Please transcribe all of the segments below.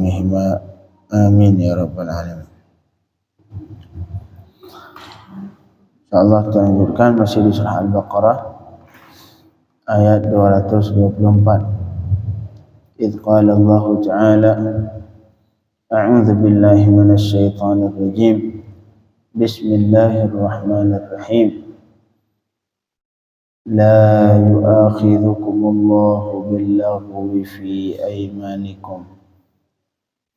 karomihima. Amin ya rabbal alamin. InsyaAllah kita lanjutkan masih di surah Al-Baqarah ayat 224. Idh qala Allah Ta'ala a'udzu billahi minasy syaithanir rajim. Bismillahirrahmanirrahim. La yu'akhidhukumullahu billaghwi fi aymanikum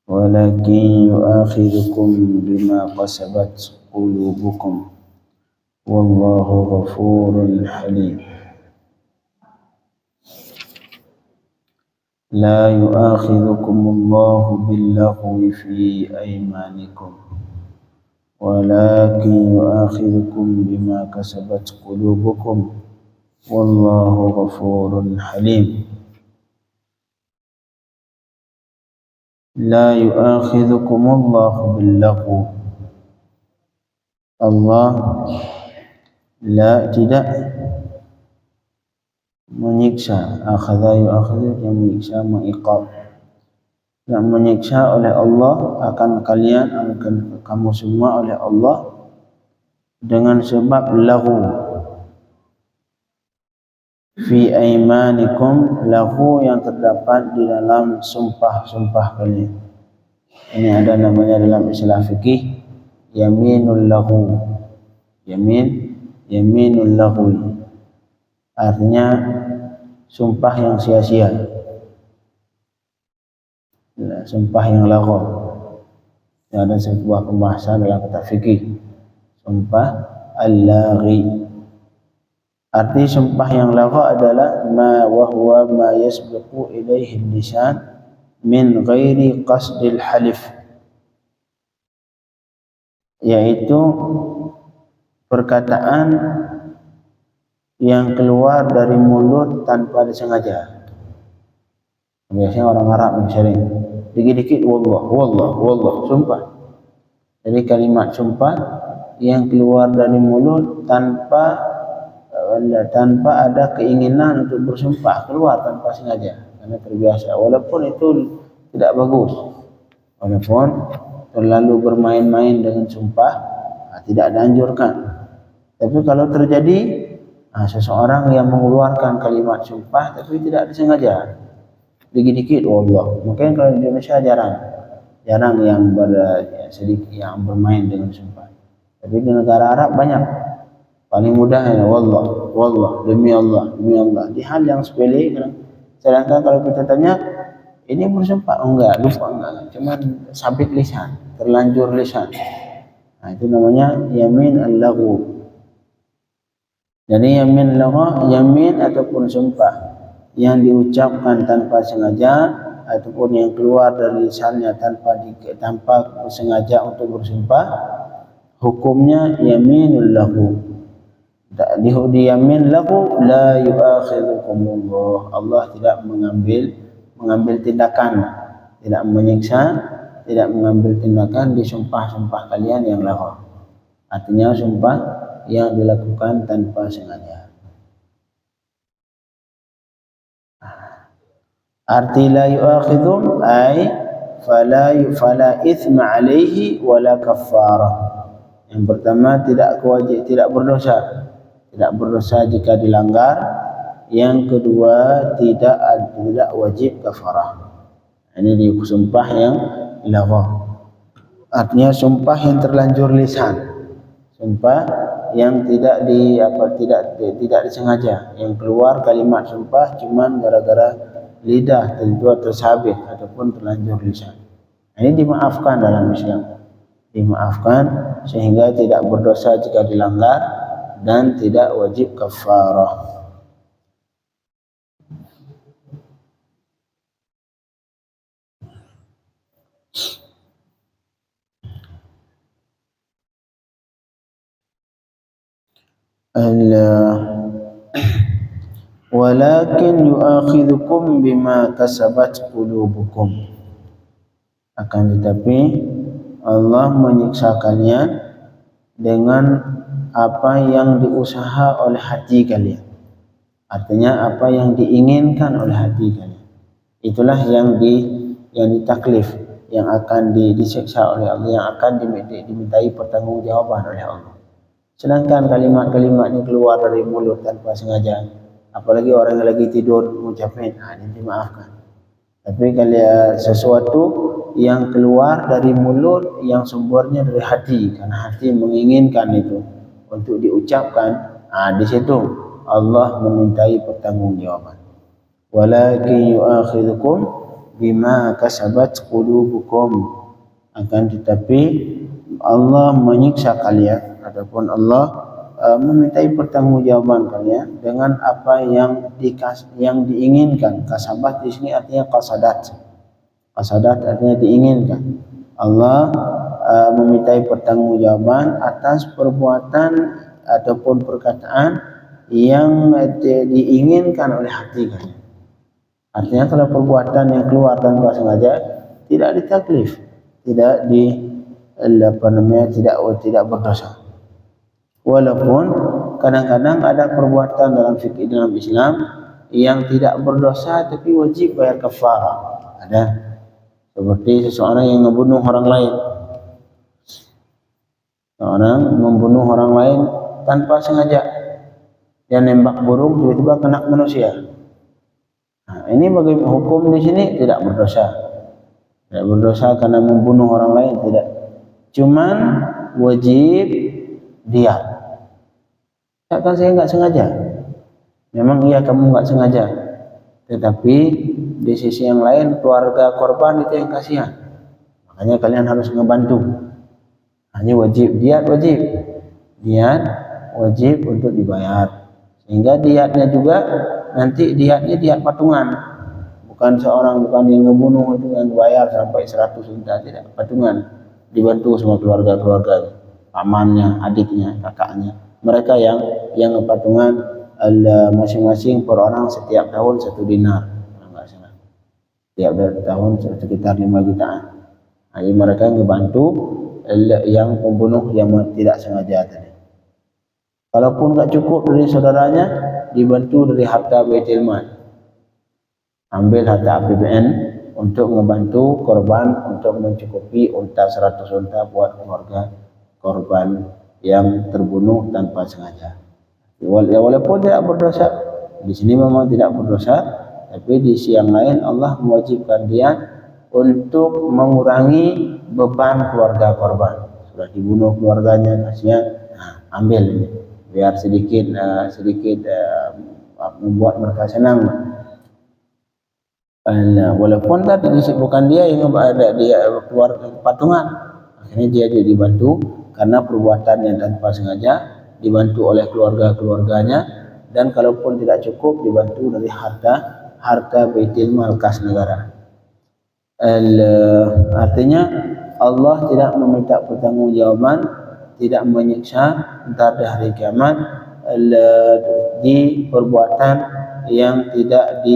walakin yu'akhidhukum bima qasabat qulubukum wallahu ghafurun halim. La yu'akhidhukumullahu billaghwi fi aymanikum walakin yu'akhidhukum bima kasabat qulubukum wallahu ghafurun halim. La yu'akhidhukumullahu billaghwi, Allah tidak menyiksa. Akhadha yu'akhidhu, yang menyiksa, mengiqab, yang menyiksa oleh Allah akan kalian, akan kamu semua oleh Allah dengan sebab laghu fi aymanikum, laghu yang terdapat di dalam sumpah-sumpah kalian. Ini ada namanya dalam istilah fikih yaminul laghu. Yaminul lagwi, artinya sumpah yang sia-sia, sumpah yang laghu. Ada sebuah pembahasan dalam kitab fikih, sumpah al-laghi. Arti sumpah yang laghu adalah ma wa huwa ma yasbiqu ilaihi lisan min ghairi qasdil halif, yaitu perkataan yang keluar dari mulut tanpa disengaja. Biasanya orang Arab sering dikit-dikit wallah, sumpah. Jadi kalimat sumpah yang keluar dari mulut tanpa ada keinginan untuk bersumpah, keluar tanpa sengaja karena terbiasa. Walaupun itu tidak bagus, walaupun terlalu bermain-main dengan sumpah, tidak dianjurkan. Tapi kalau terjadi seseorang yang mengeluarkan kalimat sumpah tapi tidak disengaja, dikit-dikit wallah. Mungkin kalau di Indonesia jarang yang sedikit yang bermain dengan sumpah. Tapi di negara Arab banyak. Paling mudah ya wallah, demi Allah. Di hal yang sepele. Sedangkan kalau kita tanya, ini bersumpah? Enggak, lupa enggak. Cuma sabit lisan, terlanjur lisan. Nah, itu namanya yamin al-laghu. Jadi yamin laghu, yamin ataupun sumpah yang diucapkan tanpa sengaja ataupun yang keluar dari lisannya tanpa sengaja untuk bersumpah, hukumnya yaminul laghu. Di yamin laghu la yu'akhidhukumullah, Allah tidak mengambil tindakan, tidak menyiksa, tidak mengambil tindakan di sumpah-sumpah kalian yang laghu. Artinya sumpah yang dilakukan tanpa sengaja. Arti la yu'akhidhum ay fala ithma alaihi wala kaffarah. Yang pertama tidak berdosa jika dilanggar. Yang kedua tidak wajib kafarah. Ini di sumpah yang laghu. Artinya sumpah yang terlanjur lisan, sumpah yang tidak disengaja, yang keluar kalimat sumpah cuman gara-gara lidah tentu tersabit ataupun terlanjur lisan. Ini dimaafkan dalam Islam, dimaafkan sehingga tidak berdosa jika dilanggar dan tidak wajib kafarah. Walakin yu'akhidhukum bima kasabat qulubukum, akan tetapi Allah menyiksa kalian dengan apa yang diusaha oleh hati kalian. Artinya apa yang diinginkan oleh hati kalian. Itulah yang ditaklif, yang akan disiksa oleh Allah, yang akan dimintai pertanggungjawaban oleh Allah. Sedangkan kalimat-kalimat ini keluar dari mulut tanpa sengaja, apalagi orang yang lagi tidur mengucapkan, ini dimaafkan. Tapi kalau sesuatu yang keluar dari mulut yang sumbernya dari hati, karena hati menginginkan itu untuk diucapkan, di situ Allah memintai pertanggungjawaban. Walakin yu'akhidhukum bima kasabat qulubukum, akan tetapi Allah menyiksa kalian ataupun Allah memintai pertanggungjawaban kalian dengan apa yang diinginkan. Kasabat di sini artinya qasadat. Qasadat artinya diinginkan. Allah memintai pertanggungjawaban atas perbuatan ataupun perkataan yang diinginkan oleh hati kalian. Artinya kalau perbuatan yang keluar tanpa sengaja tidak ditaklif, tidak tidak berdosa. Walaupun kadang-kadang ada perbuatan dalam fikih dalam Islam yang tidak berdosa tapi wajib bayar kafarah. Ada, seperti seseorang yang membunuh orang lain. Seorang membunuh orang lain tanpa sengaja. Dia nembak burung tiba-tiba kena manusia. Ini bagi hukum di sini tidak berdosa. Tidak berdosa karena membunuh orang lain, tidak. Cuman wajib diat. Katakan saya enggak sengaja. Memang iya kamu enggak sengaja. Tetapi di sisi yang lain keluarga korban itu yang kasihan. Makanya kalian harus ngebantu. Hanya wajib diat, diat wajib untuk dibayar. Sehingga diatnya juga nanti diatnya diat patungan, bukan yang ngebunuh itu yang bayar sampai 100 juta, tidak, patungan, dibantu semua keluarga, pamannya, adiknya, kakaknya, mereka yang patungan masing-masing per orang setiap tahun 1 dinar, enggak salah, setiap tahun sekitar 5 jutaan. Jadi mereka ngebantu yang pembunuh yang tidak sengaja tadi. Kalaupun enggak cukup dari saudaranya, dibantu dari harta Baitul Mal. Ambil harta APBN untuk membantu korban untuk mencukupi unta 100 unta buat keluarga korban yang terbunuh tanpa sengaja. Walaupun tidak berdosa, di sini memang tidak berdosa, tapi di sisi yang lain Allah mewajibkan dia untuk mengurangi beban keluarga korban. Sudah dibunuh keluarganya, kasihan, ambil ini. Biar sedikit membuat mereka senang. Walaupun tadi bukan dia yang ada, dia keluar patungan, akhirnya dia jadi dibantu karena perbuatannya tanpa sengaja, dibantu oleh keluarganya, dan kalaupun tidak cukup dibantu dari harta Baitul Mal kas negara. Artinya Allah tidak meminta pertanggungjawaban, tidak menyiksa entar di hari kiamat di perbuatan yang tidak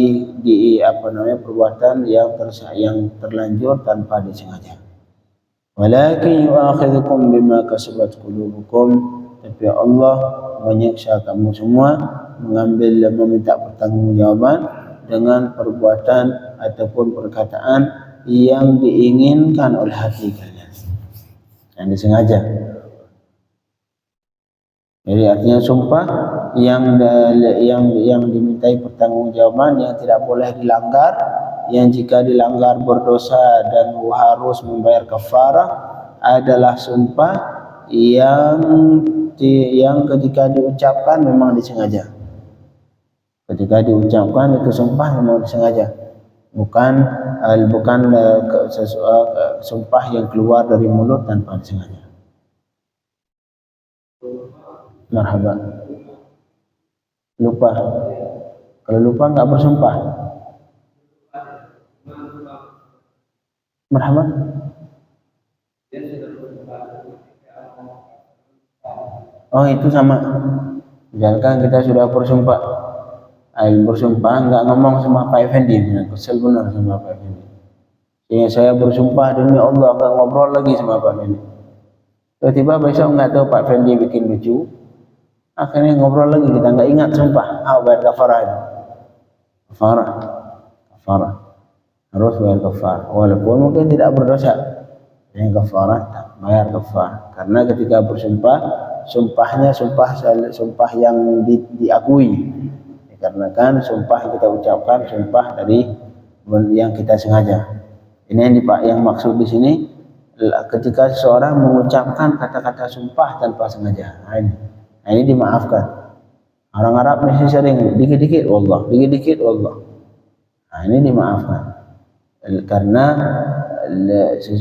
perbuatan yang terlanjur tanpa disengaja. Walakin yu'akhidhukum bima kasabat qulubukum, tapi Allah menyiksa kamu semua, meminta pertanggungjawaban dengan perbuatan ataupun perkataan yang diinginkan oleh hati kalian, yang disengaja. Jadi artinya sumpah yang dimintai pertanggungjawaban yang tidak boleh dilanggar, yang jika dilanggar berdosa dan harus membayar kafarah, adalah sumpah yang ketika diucapkan memang disengaja. Ketika diucapkan itu sumpah memang disengaja, bukan sumpah yang keluar dari mulut tanpa disengaja. Marhaba. Lupa. Kalau lupa enggak bersumpah. Marhaba. Oh, itu sama. Misalkan kita sudah bersumpah. Enggak ngomong sama Pak Effendi, kesel benar sama Pak Effendi. Sehingga saya bersumpah demi Allah enggak ngobrol lagi sama Pak Effendi. Tiba-tiba besok enggak tahu Pak Effendi bikin baju. Akhirnya ngobrol lagi, kita enggak ingat sumpah, bayar kafarah itu. Kafarah. harus bayar kafar, walaupun mungkin tidak berdosa. Yang kafarat bayar kafar, karena ketika bersumpah, sumpahnya sumpah yang diakui, dikarenakan sumpah yang kita ucapkan sumpah dari yang kita sengaja. Ini yang maksud di sini, ketika seseorang mengucapkan kata-kata sumpah tanpa sengaja. Nah, ini dimaafkan. Orang Arab mesti sering dikit-dikit wallah, dikit-dikit wallah. Nah, ini dimaafkan karena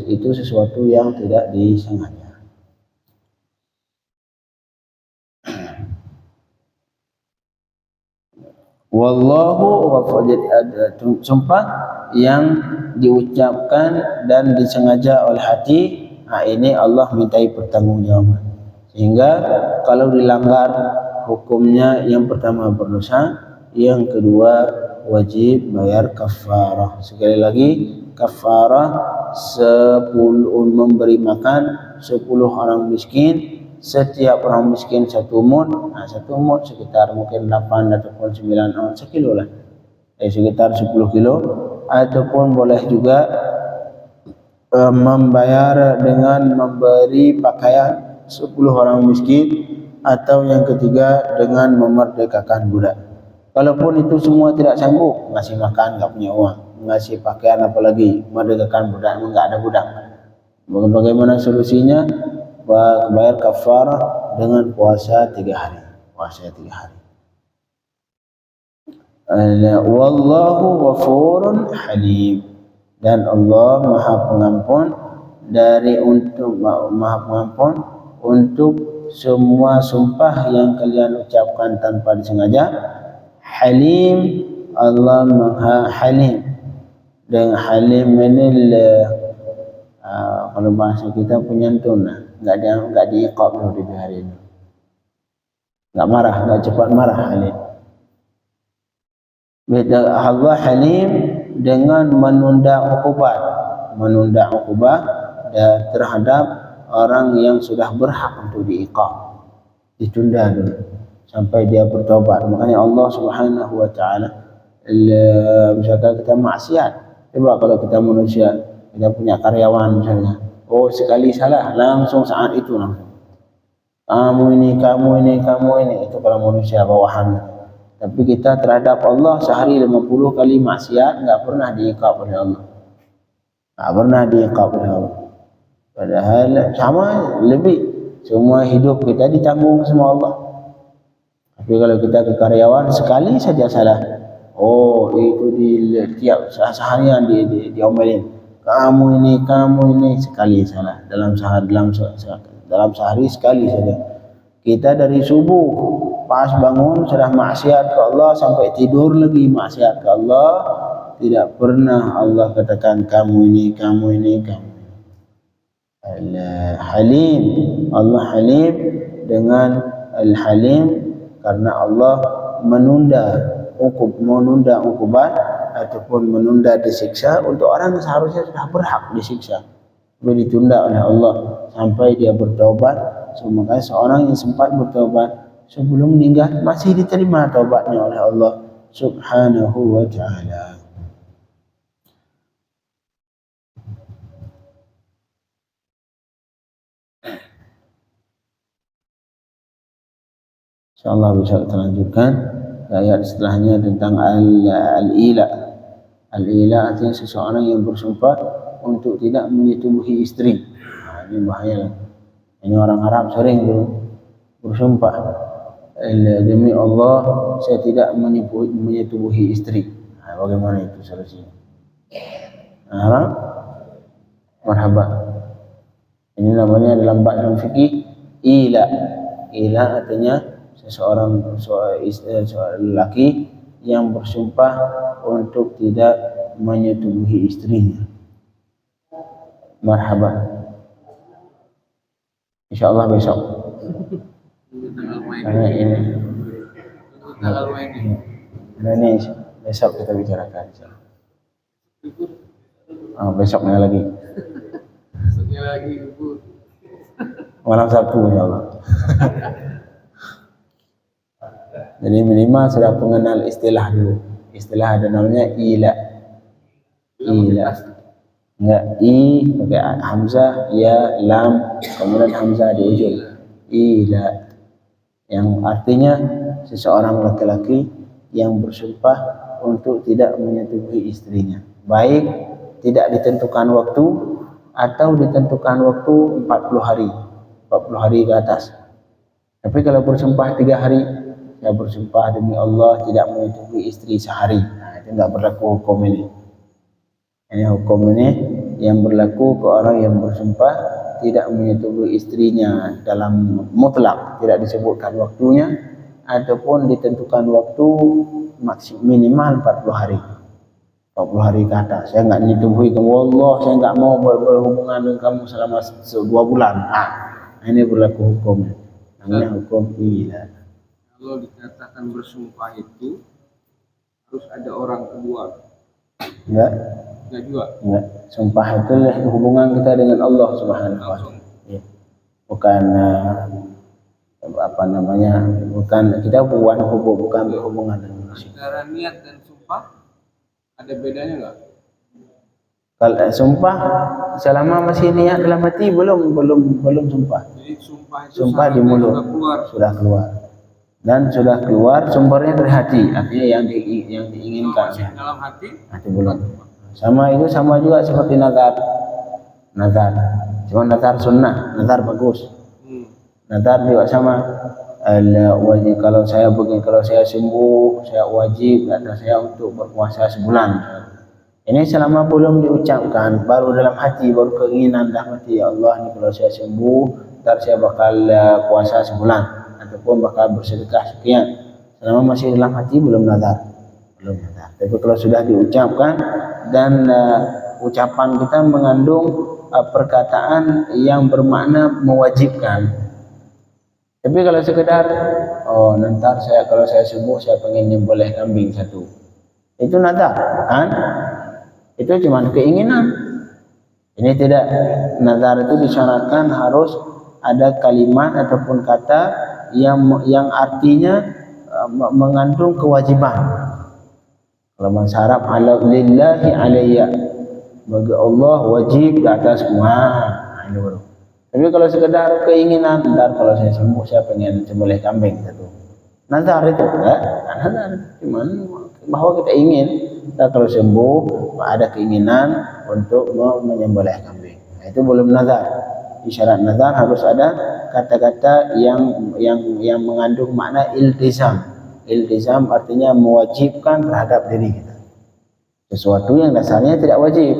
itu sesuatu yang tidak disengaja. Wallahu ghafur. Sumpah yang diucapkan dan disengaja oleh hati, nah ini Allah mintai pertanggungjawaban. Sehingga kalau dilanggar, hukumnya yang pertama berdosa, yang kedua wajib bayar kafarah. Sekali lagi, kafarah 10 memberi makan 10 orang miskin, setiap orang miskin 1 mud. Nah, 1 mud sekitar mungkin 8 ataupun 9 ounce, sekilo lah, sekitar 10 kilo. Ataupun boleh juga membayar dengan memberi pakaian 10 orang miskin, atau yang ketiga dengan memerdekakan budak. Kalaupun itu semua tidak sanggup, ngasih makan nggak punya uang, ngasih pakaian apalagi memerdekakan budak, nggak ada budak, bagaimana solusinya? Bayar kafarah dengan puasa 3 hari. Puasa 3 hari. Wallahu ghafurun halim. Dan Allah Maha Pengampun Maha Pengampun untuk semua sumpah yang kalian ucapkan tanpa disengaja. Halim, Allah Maha Halim. Dengan Halim ini kalau bahasa kita penyantun, nggak diiqab di hari ini, nggak marah, nggak cepat marah. Halim, Allah Halim dengan menunda ukubat terhadap orang yang sudah berhak untuk diiqab, ditunda dulu sampai dia bertobat. Makanya Allah Subhanahu wa taala, misalkan kita maksiat, coba kalau kita manusia, kita punya karyawan misalnya, sekali salah langsung saat itu langsung kamu ini, itu kalau manusia bawahan. Tapi kita terhadap Allah sehari 50 kali maksiat, nggak pernah diiqab oleh Allah, padahal sama lebih, semua hidup kita ditanggung sama Allah. Tapi kalau kita ke karyawan sekali saja salah, itu di tiap seharian diomelin, kamu ini sekali salah dalam sehari sekali saja. Kita dari subuh pas bangun sudah maksiat ke Allah sampai tidur lagi maksiat ke Allah, tidak pernah Allah katakan kamu ini. Halim, Allah Halim dengan Al-Halim karena Allah menunda ukubat ataupun menunda disiksa untuk orang yang seharusnya sudah berhak disiksa, ditunda oleh Allah sampai dia bertobat. Maka seorang yang sempat bertobat sebelum meninggal masih diterima taubatnya oleh Allah Subhanahu wa taala. Insyaallah bisa kita lanjutkan ayat setelahnya tentang al-ila. Al-ila artinya seseorang yang bersumpah untuk tidak menyetubuhi istri. Ini bahaya. Ini orang Arab sering bersumpah, demi Allah saya tidak menyetubuhi istri. Bagaimana itu solusinya? Arab, marhaba. Ini namanya dalam bahasa fikih ila. Ila artinya seorang lelaki yang bersumpah untuk tidak menyetubuhi istrinya. Marhaba. Insyaallah besok. Karena ini besok kita bicarakan. Besoknya lagi. Malam Sabtu insyaallah. Jadi minimal sudah mengenal istilah dulu. Istilah ada namanya ila. ila. Enggak, i pakai hamzah, ya, lam, kemudian hamzah di ujung. Ila, yang artinya seseorang laki-laki yang bersumpah untuk tidak menyetubuhi istrinya, baik tidak ditentukan waktu atau ditentukan waktu 40 hari 40 hari ke atas. Tapi kalau bersumpah 3 hari, saya bersumpah demi Allah tidak menyetubuhi istri sehari, nah, itu tidak berlaku hukum ini. Ini hukum ini yang berlaku ke orang yang bersumpah tidak menyetubuhi istrinya dalam mutlak, tidak disebutkan waktunya ataupun ditentukan waktu minimal 40 hari 40 hari ke atas. Saya enggak menyetubuhi kamu, Allah saya enggak mau berhubungan dengan kamu selama 2 bulan. Ini berlaku hukum, namanya hukum ila. Kalau dikatakan bersumpah itu harus ada orang kedua? Enggak juga. Enggak. Sumpah itu hubungan kita dengan Allah Subhanahu wa taala. Ya. Bukan apa namanya? Bukan kita bukan berhubungan dengan manusia. Antara niat dan sumpah ada bedanya enggak? Kalau sumpah selama masih niat dalam hati belum sumpah. Jadi sumpah di mulut sudah keluar. Dan sudah keluar sumbernya dari hati, artinya yang diinginkan. Dalam hati belum. Sama juga seperti nazar. Cuma nazar sunnah, nazar bagus. Nazar juga sama. Wajib kalau saya sembuh, saya wajib kata saya untuk berpuasa sebulan. Ini selama belum diucapkan, baru dalam hati, baru keinginan dalam hati, ya Allah ini kalau saya sembuh, ntar saya bakal puasa sebulan ataupun bakal bersedekah sekian. Selama masih dalam hati belum nazar. Tapi kalau sudah diucapkan dan ucapan kita mengandung perkataan yang bermakna mewajibkan. Tapi kalau sekedar nanti kalau saya sembuh saya pengen nyembelih kambing 1, itu nazar kan? Itu cuma keinginan. Ini tidak, nazar itu disyaratkan harus ada kalimat ataupun kata yang artinya mengandung kewajiban. Kalau bahasa Arab, lillahi alayya, bagi Allah wajib di atasku. Ini baru. Tapi kalau sekedar keinginan, ntar kalau saya sembuh saya pengen sembelih kambing 1, nazar itu enggak? Nazar cuman bahwa kita ingin, ntar kalau sembuh ada keinginan untuk menyembelih kambing. Nah, itu belum nazar. Di syarat nazar harus ada kata-kata yang mengandung makna iltizam. Iltizam artinya mewajibkan terhadap diri kita. Sesuatu yang dasarnya tidak wajib.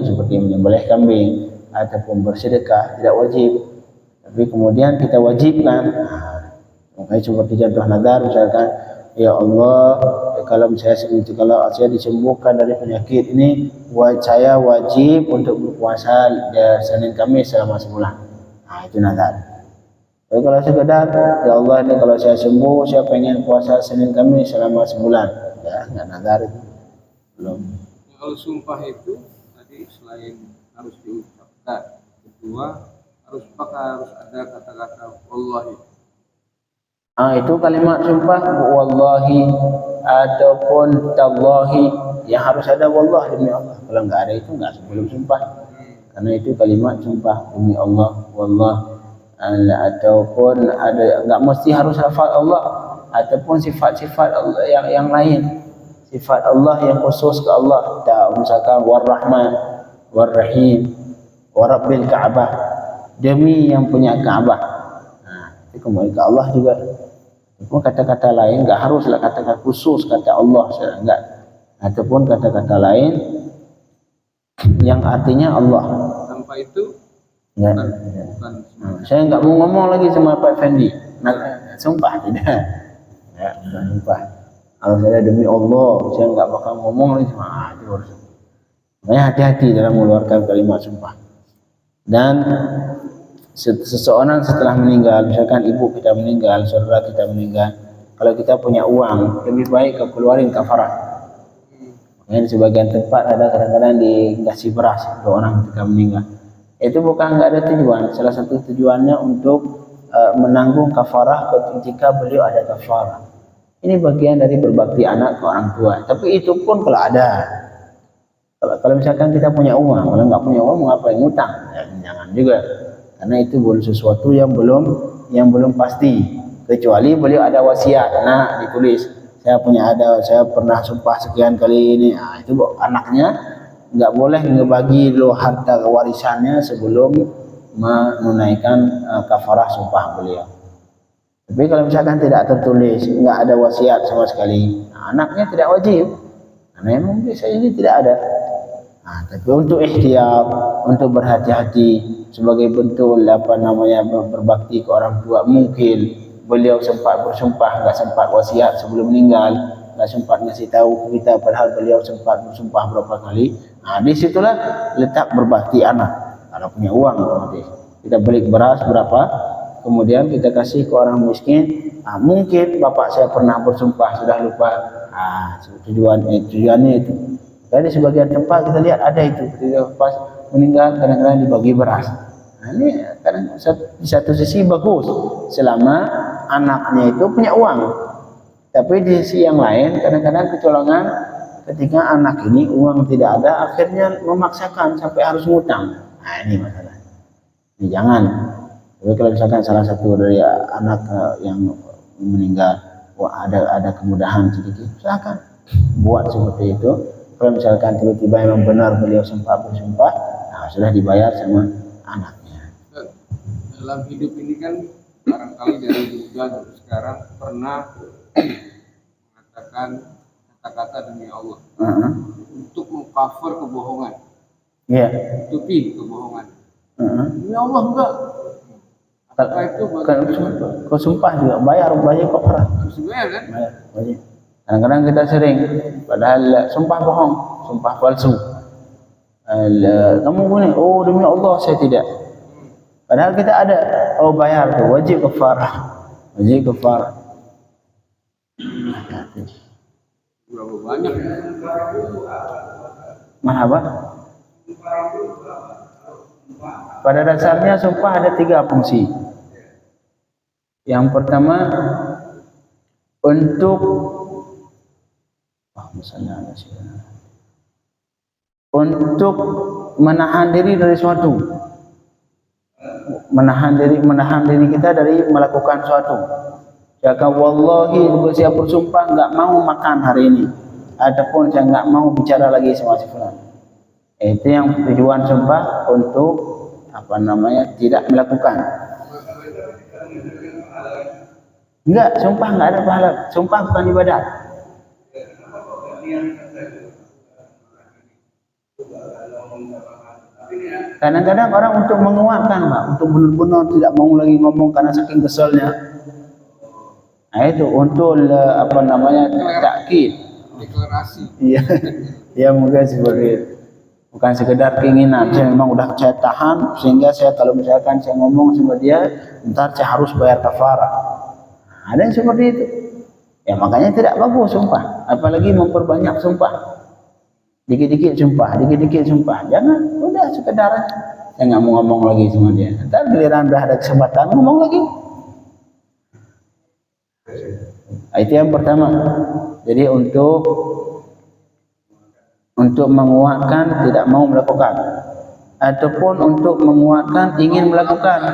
Seperti menyembelih kambing ataupun bersedekah tidak wajib. Tapi kemudian kita wajibkan. Makanya seperti contoh nazar misalkan, ya Allah kalau saya disembuhkan dari penyakit ini, saya wajib untuk berpuasa Senin Kamis selama sebulan. Itu nazar. Tapi kalau sekedar, ya Allah ini kalau saya sembuh saya pengen puasa Senin Kamis selama sebulan, ya nggak nazar itu. Belum. Kalau sumpah itu tadi selain harus diucapkan, kedua harus ada kata-kata wallahi. Itu kalimat sumpah wallahi ataupun tallahi, yang harus ada wallah demi Allah. Kalau nggak ada itu nggak sebelum sumpah. Karena itu kalimat sumpah demi Allah, wallah. Ataupun ada, nggak mesti harus hafal Allah, ataupun sifat-sifat Allah yang lain, sifat Allah yang khusus ke Allah. Misalkan War-Rahman, War-Rahim, Warabbil Ka'bah, demi yang punya Ka'bah. Itu kembali ke Allah juga. Itu kata-kata lain nggak haruslah kata-kata khusus kata Allah, enggak. Ataupun kata-kata lain yang artinya Allah. Tanpa itu bukan. Saya nggak mau ngomong lagi sama Pak Fendi. Sumpah tidak. Ya, sumpah. Kalau saya demi Allah, saya nggak bakal ngomong lagi sama itu harus. Makanya hati-hati dalam mengeluarkan kalimat sumpah. Dan seseorang setelah meninggal, misalkan ibu kita meninggal, saudara kita meninggal, kalau kita punya uang, lebih baik keluarin kafarah. Makanya di sebagian tempat ada kadang-kadang dikasih beras untuk orang ketika meninggal. Itu bukan nggak ada tujuan. Salah satu tujuannya untuk menanggung kafarah ketika beliau ada kafarah. Ini bagian dari berbakti anak ke orang tua. Tapi itu pun kalau ada. Kalau misalkan kita punya uang, kalau nggak punya uang mau ngapain, ngutang? Ya, jangan juga. Karena itu belum sesuatu yang belum pasti. Kecuali beliau ada wasiat, nah ditulis saya pernah sumpah sekian kali ini. Nah, itu anaknya nggak boleh ngebagi lo harta warisannya sebelum menunaikan kafarah sumpah beliau. Tapi kalau misalkan tidak tertulis, nggak ada wasiat sama sekali, nah, anaknya tidak wajib. Karena memang bisa ini tidak ada. Nah, tapi untuk ihtiyat, untuk berhati-hati sebagai bentuk berbakti ke orang tua, mungkin beliau sempat bersumpah, nggak sempat wasiat sebelum meninggal, nggak sempat ngasih tahu kita, padahal beliau sempat bersumpah berapa kali. Nah, disitulah letak berbakti anak. Kalau punya uang, kita beli beras berapa, kemudian kita kasih ke orang miskin. Nah, mungkin bapak saya pernah bersumpah sudah lupa. Nah, tujuannya itu. Jadi sebagian tempat kita lihat ada itu, ketika pas meninggal kadang-kadang dibagi beras. Nah, ini kadang di satu sisi bagus selama anaknya itu punya uang. Tapi di sisi yang lain kadang-kadang kecolongan ketika anak ini uang tidak ada, akhirnya memaksakan sampai harus ngutang. Nah, ini masalah. Ini jangan. Tapi kalau misalkan salah satu dari anak yang meninggal, ada kemudahan sedikit, silakan buat seperti itu. Kalau misalkan tiba-tiba memang benar beliau bersumpah, nah sudah dibayar sama anaknya. Dalam hidup ini kan barangkali dari dulu dan sekarang pernah mengatakan kata-kata demi Allah untuk mengcover kebohongan, tutupi kebohongan. Demi Allah enggak. Apakah itu Kau sumpah juga bayar kafarah. Bayar kan? Bayar. Kadang-kadang kita sering, padahal sumpah bohong, sumpah palsu. Kamu gini, oh demi Allah saya tidak. Padahal kita ada, oh bayar tuh, wajib kafarah. Berapa banyak? Mahaba? Pada dasarnya sumpah ada 3 fungsi. Yang pertama untuk menahan diri dari suatu, menahan diri kita dari melakukan suatu. Jika wallahi saya bersumpah nggak mau makan hari ini, ataupun saya nggak mau bicara lagi sama si fulan. Itu yang tujuan sumpah, untuk tidak melakukan. Enggak, sumpah enggak ada pahala. Sumpah bukan ibadah. Kadang-kadang orang untuk menguatkan, Pak, untuk benar-benar tidak mau lagi ngomong karena saking keselnya. Nah itu untuk takkid, deklarasi. Iya. Ya mungkin sebagai bukan sekedar keinginan. Saya memang udah saya tahan sehingga saya kalau misalkan saya ngomong sama dia, ntar saya harus bayar kafarah. Ada yang seperti itu. Ya makanya tidak bagus sumpah, apalagi memperbanyak sumpah. Dikit-dikit sumpah. Jangan, udah sekedar saya nggak mau ngomong lagi sama dia. Ntar giliran udah ada kesempatan ngomong lagi. Nah, itu yang pertama. Jadi untuk menguatkan tidak mau melakukan, ataupun untuk menguatkan ingin melakukan.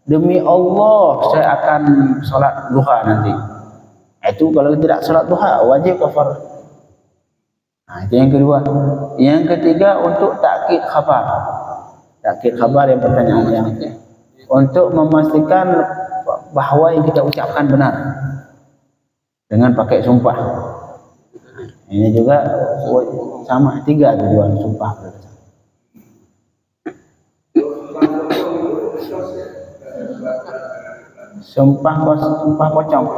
Demi Allah saya akan sholat duha nanti. Itu kalau tidak sholat duha wajib kafarah. Nah, itu yang kedua. Yang ketiga untuk takkid khabar. Takkid khabar yang pertanyaan yang untuk memastikan bahwa yang kita ucapkan benar dengan pakai sumpah. Ini juga sama, 3 tujuan sumpah. Sumpah pocong.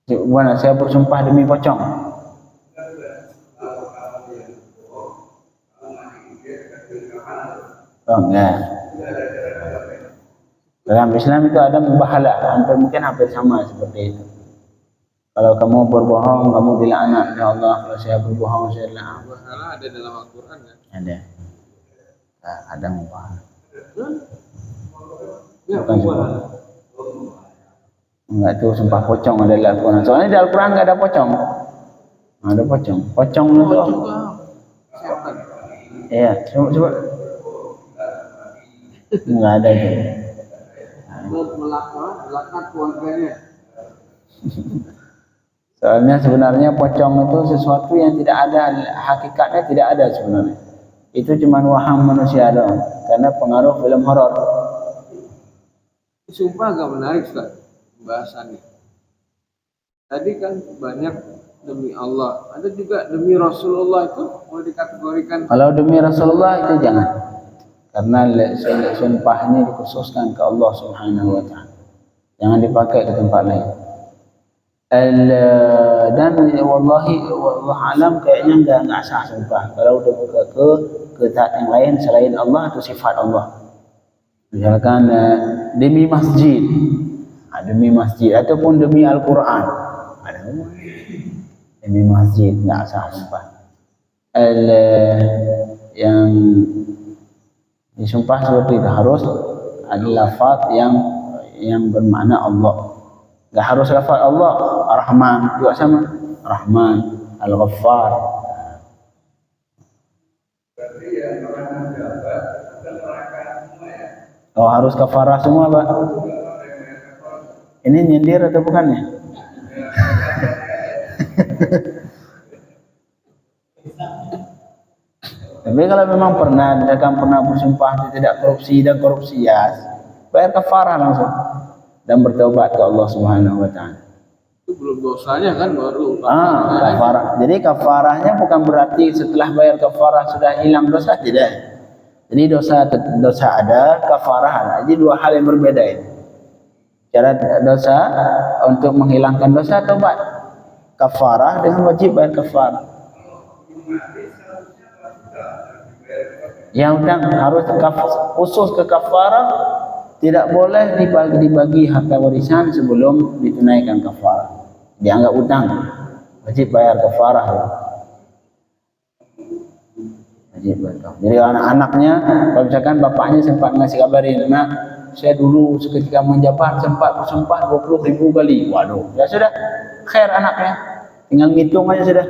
Gimana? Saya bersumpah demi pocong. Oh enggak. Dalam Islam itu ada mubahalah, mungkin hampir sama seperti itu. Kalau kamu berbohong, kamu dilaknat ya Allah. Kalau saya berbohong, saya dilaknat. Mubahalah ada dalam Al-Quran kan? Ada. Nah, ada mubahalah. Ya, Enggak, itu sumpah pocong ada di Al-Quran. Soalnya di Al-Quran enggak ada pocong. Ada pocong. Pocong itu juga setan. iya, coba. Enggak ada itu. Melaknat keluarganya. Soalnya sebenarnya pocong itu sesuatu yang tidak ada, hakikatnya tidak ada sebenarnya. Itu cuma waham manusia doang, karena pengaruh film horor. Sumpah agak menarik Ustaz pembahasannya. Tadi kan banyak demi Allah, ada juga demi Rasulullah, itu boleh dikategorikan. Kalau demi Rasulullah itu jangan, karena sumpah ini dikhususkan ke Allah Subhanahu wa Ta'ala. Jangan dipakai ke tempat lain. Dan wallahi wallahu alam kayaknya enggak sah sumpah kalau udah ke zat yang lain selain Allah atau sifat Allah. Misalkan demi masjid, demi masjid ataupun demi Al-Quran, demi masjid enggak sah sumpah. Yang disumpah seperti itu harus ada lafaz yang bermakna Allah. Enggak harus lafaz Allah, Ar-Rahman juga sama, Rahman, Al-Ghaffar. Oh, harus kafarah semua, Pak. Ini nyindir atau bukan ya? Tapi kalau memang pernah bersumpah tidak korupsi dan korupsi, ya bayar kafarah langsung dan bertaubat ke Allah Subhanahu wa Ta'ala. Itu belum dosanya kan baru. Kafarah. Jadi kafarahnya bukan berarti setelah bayar kafarah sudah hilang dosa, tidak. Jadi dosa ada, kafarah ada. Jadi dua hal yang berbeda ini. Cara dosa untuk menghilangkan dosa taubat. Kafarah dengan wajib bayar kafarah. Yang utang harus khusus ke kafarah, tidak boleh dibagi harta warisan sebelum ditunaikan kafarah. Dianggap utang, wajib bayar kafarah. Wajib bayar kafarah. Jadi anak-anaknya, kalau misalkan bapaknya sempat ngasih kabarin, nak, saya dulu seketika menjabat sempat bersumpah 20.000 kali. Waduh, ya sudah, khair anaknya, tinggal ngitung aja sudah.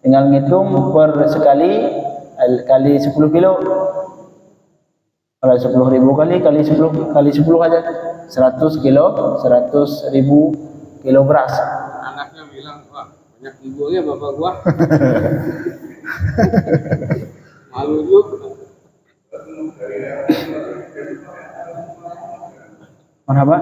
Tinggal ngitung per sekali kali 10 kilo. Kalau 10.000 kali 10 aja 100 kilo, 100.000 kilo beras. Anaknya bilang, wah banyak ibunya bapak gua. Malu juga. Kenapa?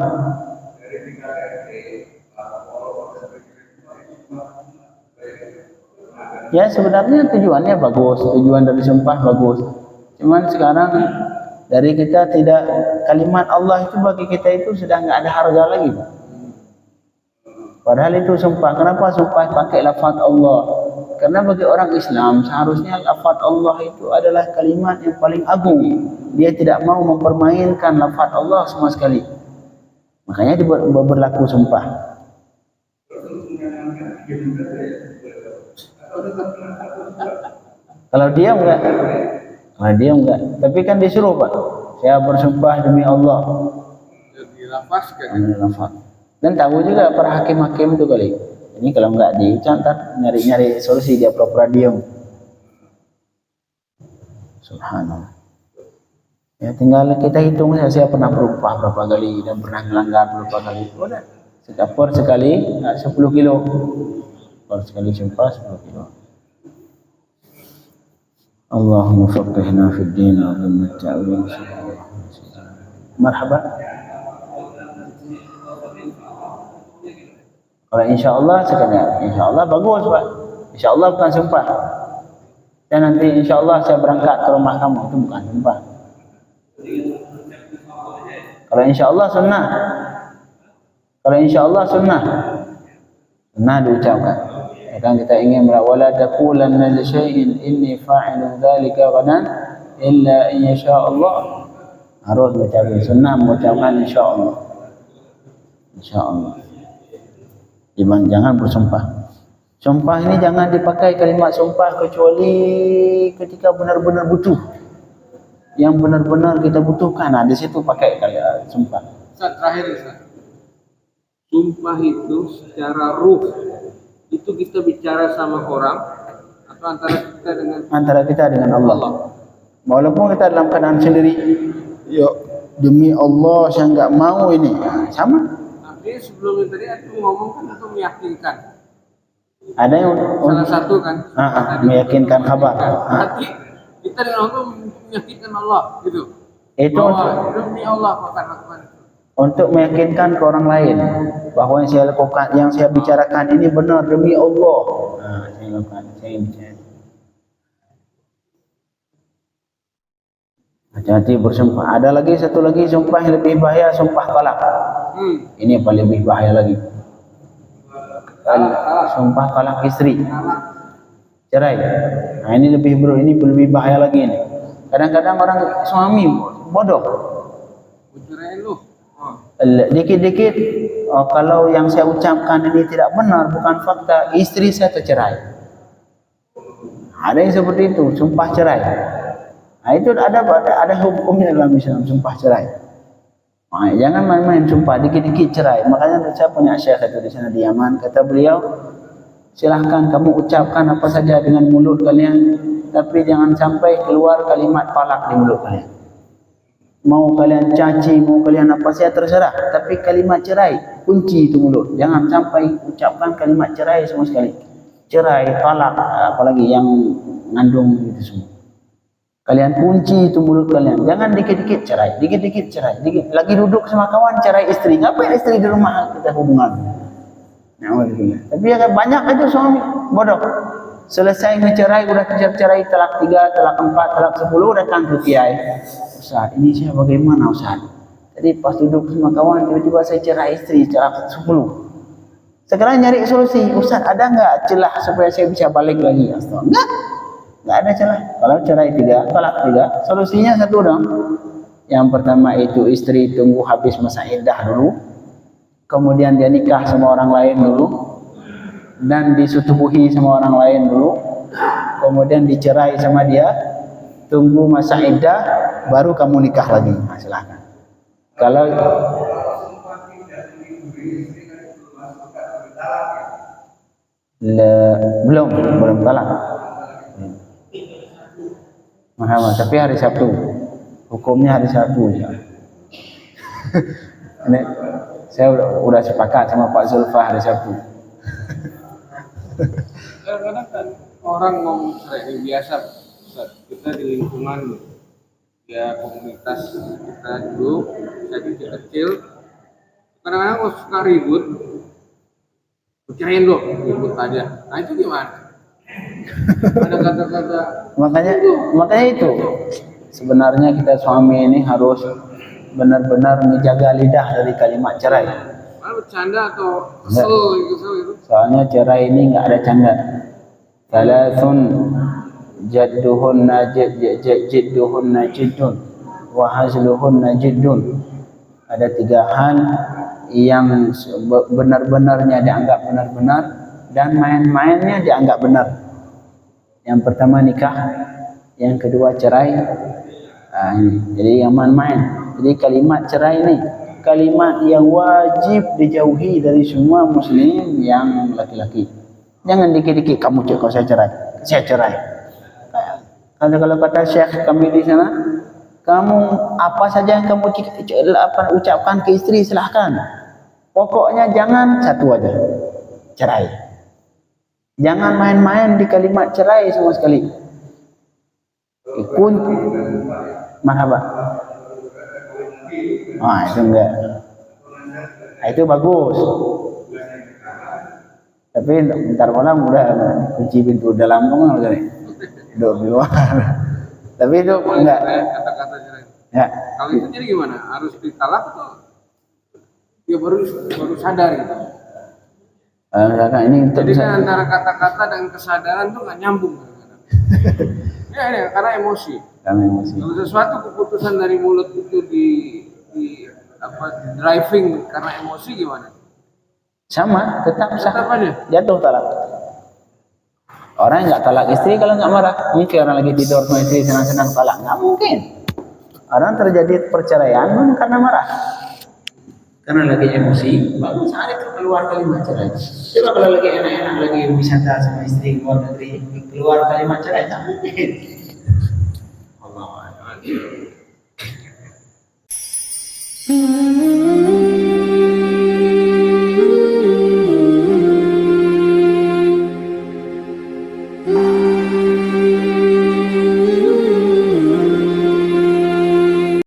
Ya sebenarnya tujuannya bagus, tujuan dari sumpah bagus. Cuman sekarang dari kita tidak, kalimat Allah itu bagi kita itu sudah nggak ada harga lagi. Padahal itu sumpah. Kenapa sumpah pakai lafaz Allah? Karena bagi orang Islam seharusnya lafaz Allah itu adalah kalimat yang paling agung. Dia tidak mau mempermainkan lafaz Allah sama sekali. Makanya berlaku sumpah. Kalau dia enggak, tapi kan disuruh, Pak. Saya bersumpah demi Allah. Dilafazkan. Dan tahu juga para hakim-hakim itu kali. Ini kalau enggak dicatat, nyari-nyari solusi, dia pura-pura diam. Subhanallah. Ya tinggal kita hitung saja, saya pernah bersumpah berapa kali dan pernah melanggar berapa kali. Udah. Per sekali 10 kilo. Per sekali sumpah 10 kilo. Allahumma faqihna fid din wa alimna ta'wil. Marhaba. Kalau insyaallah sekadar, insyaallah bagus, Pak. Insyaallah bukan sumpah. Dan nanti insyaallah saya berangkat ke rumah kamu, itu bukan sumpah. Kalau insyaallah sunnah. Kalau insyaallah sunnah. Sunnah diucapkan. Kan kita ingin wala taqulanna li syai'in inni fa'ilun dzalika ghadan illa in yasha Allah. Harus mengucapkan sunnah, mengucapkan insyaallah. Insyaallah. Jangan bersumpah. Sumpah ini jangan dipakai kalimat sumpah kecuali ketika benar-benar butuh. Yang benar-benar kita butuhkan. Nah, di situ pakai kalimat sumpah. Ustaz, terakhir Ustaz. sumpah itu secara ruh itu kita bicara sama orang atau antara kita dengan Allah. Walaupun kita dalam keadaan sendiri, ya demi Allah saya nggak mau ini, sama. Tapi sebelum itu tadi aku ngomong kan untuk meyakinkan. Ada yang Salah satu kan meyakinkan kabar. Hati kita dengan Allah meyakinkan Allah gitu. Itu bahwa demi Allah kau akan lakukan itu. Untuk meyakinkan ke orang lain bahwa yang saya lakukan, yang saya bicarakan ini benar demi Allah. Saya lakukan, saya bicara. Hati-hati bersumpah. Ada lagi satu lagi sumpah yang lebih bahaya, sumpah talak. Ini yang paling lebih bahaya lagi. Sumpah talak istri, cerai. Nah ini lebih bahaya lagi ini. Kadang-kadang orang suami bodoh. Cerai lu. Dikit-dikit kalau yang saya ucapkan ini tidak benar, bukan fakta, istri saya tercerai. Ada yang seperti itu, sumpah cerai. Nah itu ada hukumnya dalam Islam, sumpah cerai. Nah, jangan main-main sumpah dikit-dikit cerai. Makanya saya punya syekh itu di sana di Yaman, kata beliau, silahkan kamu ucapkan apa saja dengan mulut kalian, tapi jangan sampai keluar kalimat talak di mulut kalian. Mau kalian caci, mau kalian apa saja terserah, tapi kalimat cerai kunci itu mulut. Jangan sampai ucapkan kalimat cerai sama sekali. Cerai, talak, apalagi yang ngandung itu semua. Kalian kunci itu mulut kalian. Jangan dikit-dikit cerai, dikit-dikit cerai, dikit. Lagi duduk sama kawan cerai istri. Ngapain istri di rumah kita hubungan? Tapi ya banyak aja suami bodoh. Selesai ngecerai, udah cerai talak 3, talak 4, talak 10, udah kan ke kiai. Ustaz, ini saya bagaimana Ustaz? Tadi pas duduk sama kawan tiba-tiba saya cerai istri, talak 10. Sekarang nyari solusi. Ustaz, ada nggak celah supaya saya bisa balik lagi? Astaga. Nggak ada celah. Kalau cerai 3, talak 3, solusinya satu dong. Yang pertama itu istri tunggu habis masa iddah dulu, kemudian dia nikah sama orang lain dulu, dan disutubuhi sama orang lain dulu, kemudian dicerai sama dia, tunggu masa iddah, baru kamu nikah lagi. Nah, silahkan. Kalau belum talak. Muhammad, tapi hari Sabtu. Hukumnya hari Sabtu ya. Ini saya udah sepakat sama Pak Zulfa hari Sabtu. Kadang-kadang kan orang ngomong cerai biasa, kita di lingkungan ya komunitas kita dulu, saya kecil, kadang-kadang suka ribut, percayain loh, ribut aja. Nah itu gimana? Ada kata-kata. Makanya itu sebenarnya kita suami ini harus benar-benar menjaga lidah dari kalimat cerai. Bercanda atau kesel gitu. Soalnya cerai ini nggak ada canda. Thalathun jadduhunna jidduhunna jiddun wa hazluhunna jiddun. Ada 3 hal yang benar-benarnya dianggap benar-benar dan main-mainnya dianggap benar. Yang pertama nikah, yang kedua cerai. Jadi yang main-main. Jadi kalimat cerai ini kalimat yang wajib dijauhi dari semua muslim yang laki-laki. Jangan dikit-dikit kamu cek kalau saya cerai. Kalau kata Syekh kami di sana, kamu apa saja yang kamu ucapkan ke istri silahkan. Pokoknya jangan satu aja, cerai. Jangan main-main di kalimat cerai sama sekali. Ikut marhaba. Itu enggak. Itu bagus. Tapi bentar malam udah kunci pintu dalam kamu udah duduk di luar. Tapi itu enggak. Kata-kata cerai. Ya. Kalau itu jadi gimana? Harus ditalak atau dia baru sadar gitu? Ini jadi kan antara kata-kata dan kesadaran tuh nggak nyambung. Ya, karena emosi. Kalau sesuatu keputusan dari mulut itu di driving karena emosi gimana? Sama, tetap sah. Tetap aja. Jatuh talak. Orang yang nggak talak istri kalau nggak marah, mungkin orang lagi tidur sama istri senang-senang talak, nggak mungkin. Orang terjadi perceraian karena marah. karena lagi emosi, bagus hari itu keluar kalimat cerai. Coba kalau lagi enak-enak lagi wisata sama istri luar negeri, keluar kalimat cerai tak mungkin. Allah.